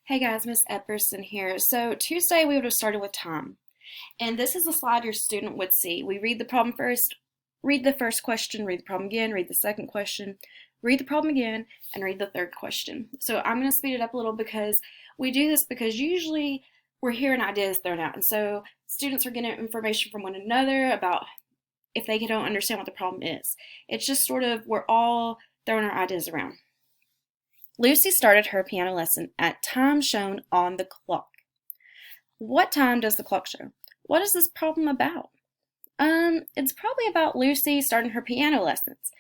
Hey guys, Miss Epperson here. So Tuesday we would have started with time. And this is the slide your student would see. We read the problem first, read the first question, read the problem again, read the second question, read the problem again, and read the third question. So I'm going to speed it up a little because we do this because usually we're hearing ideas thrown out. And so students are getting information from one another about if they don't understand what the problem is. It's just sort of, we're all throwing our ideas around. Lucy started her piano lesson at time shown on the clock. What time does the clock show? What is this problem about? It's probably about Lucy starting her piano lessons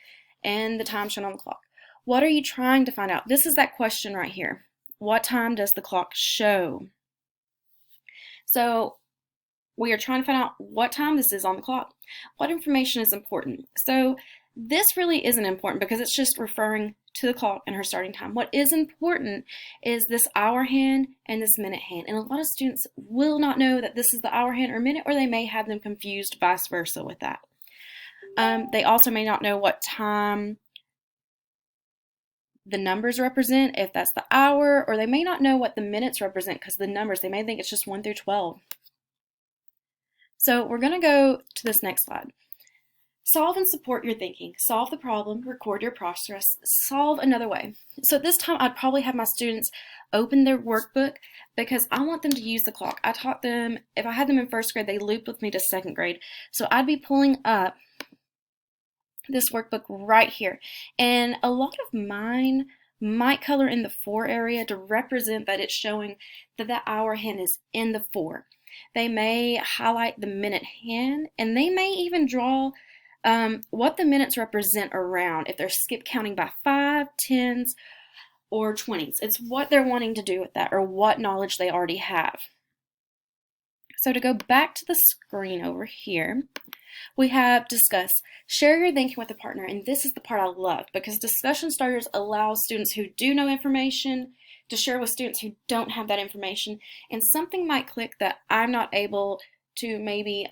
and the time shown on the clock. What are you trying to find out? This is that question right here. What time does the clock show? So we are trying to find out what time this is on the clock. What information is important? So this really isn't important because it's just referring to the clock and her starting time. What is important is this hour hand and this minute hand. And a lot of students will not know that this is the hour hand or minute, or they may have them confused vice versa with that. They also may not know what time the numbers represent, if that's the hour, or they may not know what the minutes represent because the numbers, they may think it's just 1 through 12. So we're going to go to this next slide. Solve and support your thinking. Solve the problem, record your process, solve another way. So at this time, I'd probably have my students open their workbook because I want them to use the clock. I taught them, if I had them in first grade, they looped with me to second grade. So I'd be pulling up this workbook right here. And a lot of mine might color in the 4 area to represent that it's showing that the hour hand is in the 4. They may highlight the minute hand, and they may even draw what the minutes represent around, if they're skip counting by 5, 10s, or 20s. It's what they're wanting to do with that, or what knowledge they already have. So to go back to the screen over here, we have discuss. Share your thinking with a partner, and this is the part I love because discussion starters allow students who do know information to share with students who don't have that information, and something might click that I'm not able to maybe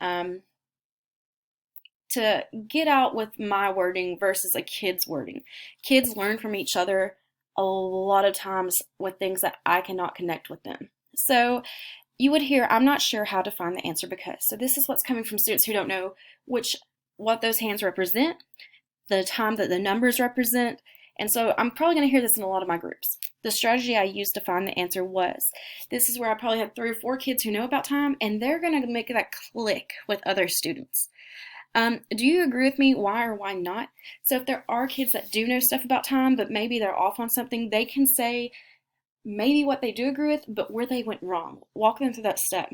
to get out with my wording versus a kid's wording. Kids learn from each other a lot of times with things that I cannot connect with them. So you would hear, I'm not sure how to find the answer because. So this is what's coming from students who don't know what those hands represent, the time that the numbers represent, and so I'm probably going to hear this in a lot of my groups. The strategy I used to find the answer was, this is where I probably have 3 or 4 kids who know about time, and they're going to make that click with other students. Do you agree with me? Why or why not? So if there are kids that do know stuff about time, but maybe they're off on something, they can say maybe what they do agree with, but where they went wrong. Walk them through that step.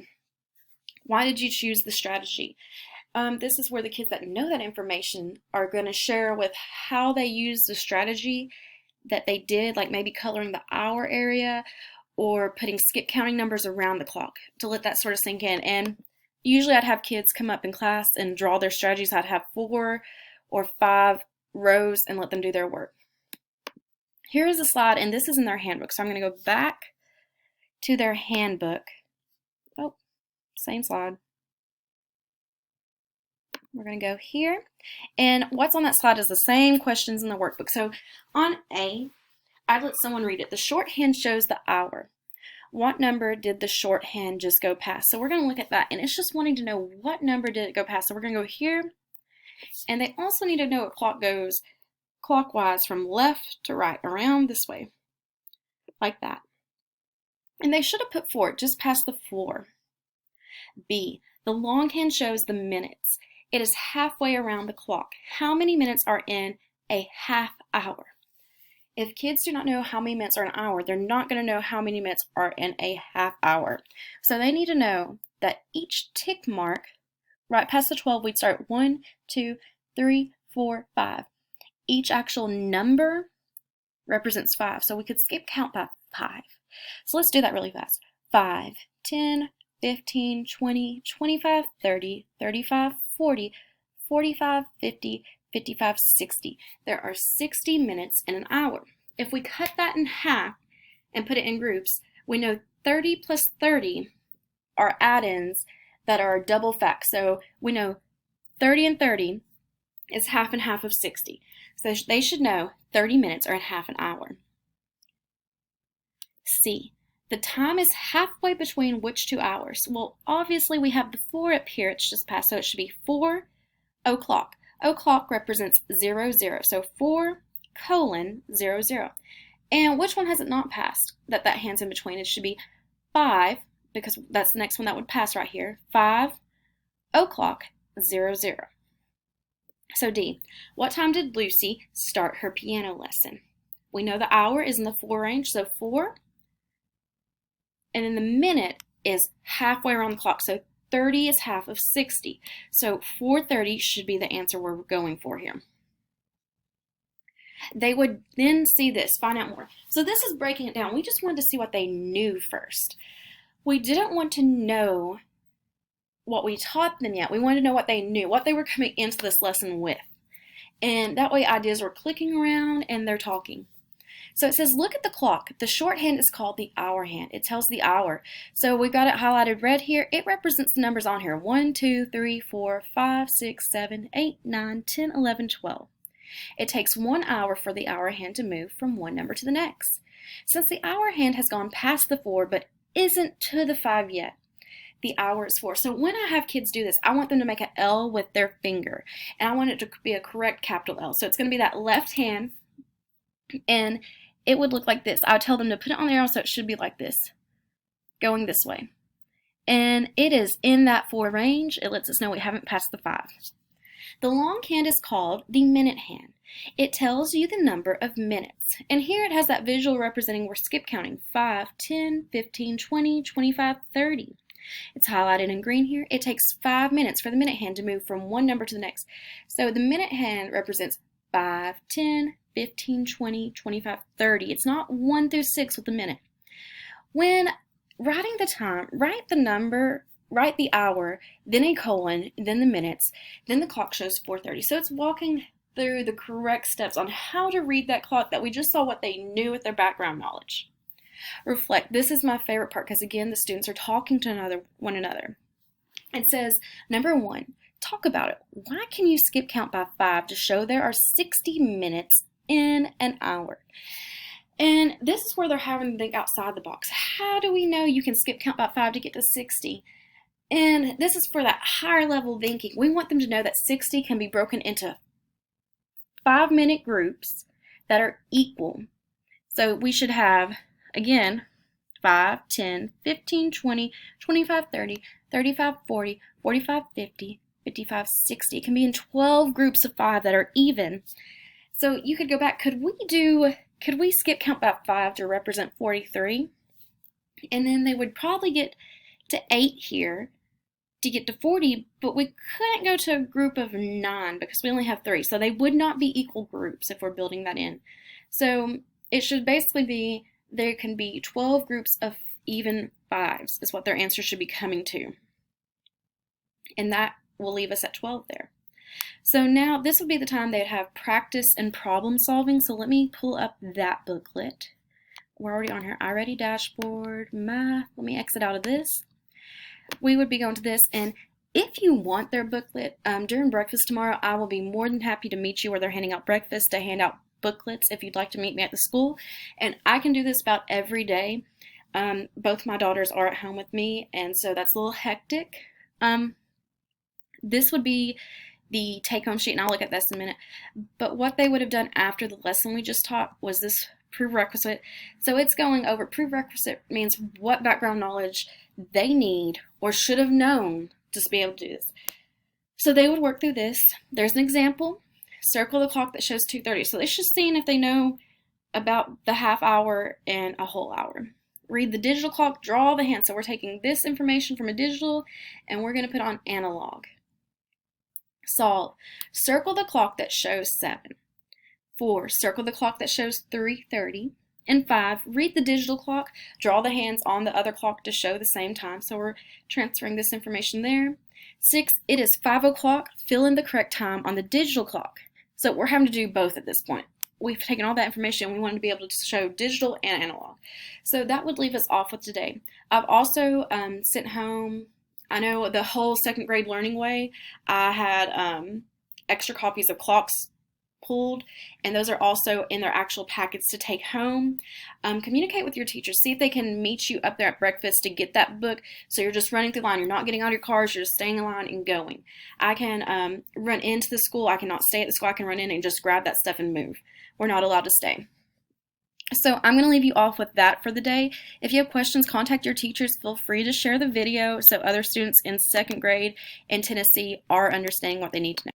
Why did you choose the strategy? This is where the kids that know that information are going to share with how they use the strategy that they did, like maybe coloring the hour area or putting skip counting numbers around the clock to let that sort of sink in. And usually I'd have kids come up in class and draw their strategies. I'd have 4 or 5 rows and let them do their work. Here is a slide, and this is in their handbook. So I'm going to go back to their handbook. Oh, same slide. We're going to go here. And what's on that slide is the same questions in the workbook. So on A, I'd let someone read it. The shorthand shows the hour. What number did the shorthand just go past? So we're going to look at that, and it's just wanting to know what number did it go past. So we're going to go here, and they also need to know a clock goes clockwise from left to right, around this way, like that. And they should have put 4, just past the 4. B, the longhand shows the minutes. It is halfway around the clock. How many minutes are in a half hour? If kids do not know how many minutes are an hour, they're not going to know how many minutes are in a half hour. So they need to know that each tick mark, right past the 12, we'd start 1, 2, 3, 4, 5. Each actual number represents 5. So we could skip count by 5. So let's do that really fast. 5, 10, 15, 20, 25, 30, 35, 40, 45, 50, 55, 60. There are 60 minutes in an hour. If we cut that in half and put it in groups, we know 30 plus 30 are add-ins that are double fact. So we know 30 and 30 is half and half of 60. So they should know 30 minutes are in half an hour. C. The time is halfway between which 2 hours? Well, obviously we have the 4 up here, it's just past, so it should be 4 o'clock. O'clock represents 00, so 4 colon 00. And which one has it not passed that hand's in between? It should be 5, because that's the next one that would pass right here. 5 o'clock 00. So D, what time did Lucy start her piano lesson? We know the hour is in the 4 range, so 4. And then the minute is halfway around the clock, so 30 is half of 60. So 4:30 should be the answer we're going for here. They would then see this, find out more. So this is breaking it down. We just wanted to see what they knew first. We didn't want to know what we taught them yet. We wanted to know what they knew, what they were coming into this lesson with. And that way ideas were clicking around and they're talking. So it says, look at the clock. The shorthand is called the hour hand. It tells the hour. So we've got it highlighted red here. It represents the numbers on here. 1, 2, 3, 4, 5, 6, 7, 8, 9, 10, 11, 12. It takes 1 hour for the hour hand to move from one number to the next. Since the hour hand has gone past the 4 but isn't to the 5 yet, the hour is 4. So when I have kids do this, I want them to make an L with their finger. And I want it to be a correct capital L. So it's going to be that left hand, and it would look like this. I would tell them to put it on the arrow so it should be like this, going this way. And it is in that 4 range. It lets us know we haven't passed the 5. The long hand is called the minute hand. It tells you the number of minutes. And here it has that visual representing we're skip counting. 5, 10, 15, 20, 25, 30. It's highlighted in green here. It takes 5 minutes for the minute hand to move from one number to the next. So the minute hand represents 5, 10, 15, 20, 25, 30. It's not 1 through 6 with the minute. When writing the time, write the number, write the hour, then a colon, then the minutes, then the clock shows 4:30. So it's walking through the correct steps on how to read that clock that we just saw what they knew with their background knowledge. Reflect. This is my favorite part because, again, the students are talking to one another. It says, number 1, talk about it. Why can you skip count by 5 to show there are 60 minutes in an hour? And this is where they're having to think outside the box. How do we know you can skip count by 5 to get to 60? And this is for that higher level thinking. We want them to know that 60 can be broken into 5-minute groups that are equal. So we should have, again, 5, 10, 15, 20, 25, 30, 35, 40, 45, 50, 55, 60. It can be in 12 groups of 5 that are even. So you could go back, could we skip count by 5 to represent 43? And then they would probably get to 8 here to get to 40, but we couldn't go to a group of 9 because we only have 3. So they would not be equal groups if we're building that in. So it should basically be there can be 12 groups of even 5s is what their answer should be coming to. And that will leave us at 12 there. So now this would be the time they'd have practice and problem solving. So let me pull up that booklet. We're already on here. iReady dashboard, math. Let me exit out of this. We would be going to this, and if you want their booklet during breakfast tomorrow, I will be more than happy to meet you where they're handing out breakfast to hand out booklets if you'd like to meet me at the school. And I can do this about every day. Both my daughters are at home with me, and so that's a little hectic. This would be the take-home sheet, and I'll look at this in a minute. But what they would have done after the lesson we just taught was this prerequisite. So it's going over prerequisite means what background knowledge they need or should have known to be able to do this. So they would work through this. There's an example. Circle the clock that shows 2:30. So it's just seeing if they know about the half hour and a whole hour. Read the digital clock, draw the hand. So we're taking this information from a digital and we're going to put on analog. Solve. Circle the clock that shows 7. 4. Circle the clock that shows 3:30. And 5. Read the digital clock. Draw the hands on the other clock to show the same time. So we're transferring this information there. 6. It is 5 o'clock. Fill in the correct time on the digital clock. So we're having to do both at this point. We've taken all that information and we wanted to be able to show digital and analog. So that would leave us off with today. I've also sent home, I know the whole second grade learning way, I had extra copies of clocks pulled, and those are also in their actual packets to take home. Communicate with your teachers. See if they can meet you up there at breakfast to get that book, so you're just running through the line. You're not getting out of your cars. You're just staying in line and going. I can run into the school. I cannot stay at the school. I can run in and just grab that stuff and move. We're not allowed to stay. So I'm going to leave you off with that for the day. If you have questions, contact your teachers. Feel free to share the video so other students in 2nd grade in Tennessee are understanding what they need to know.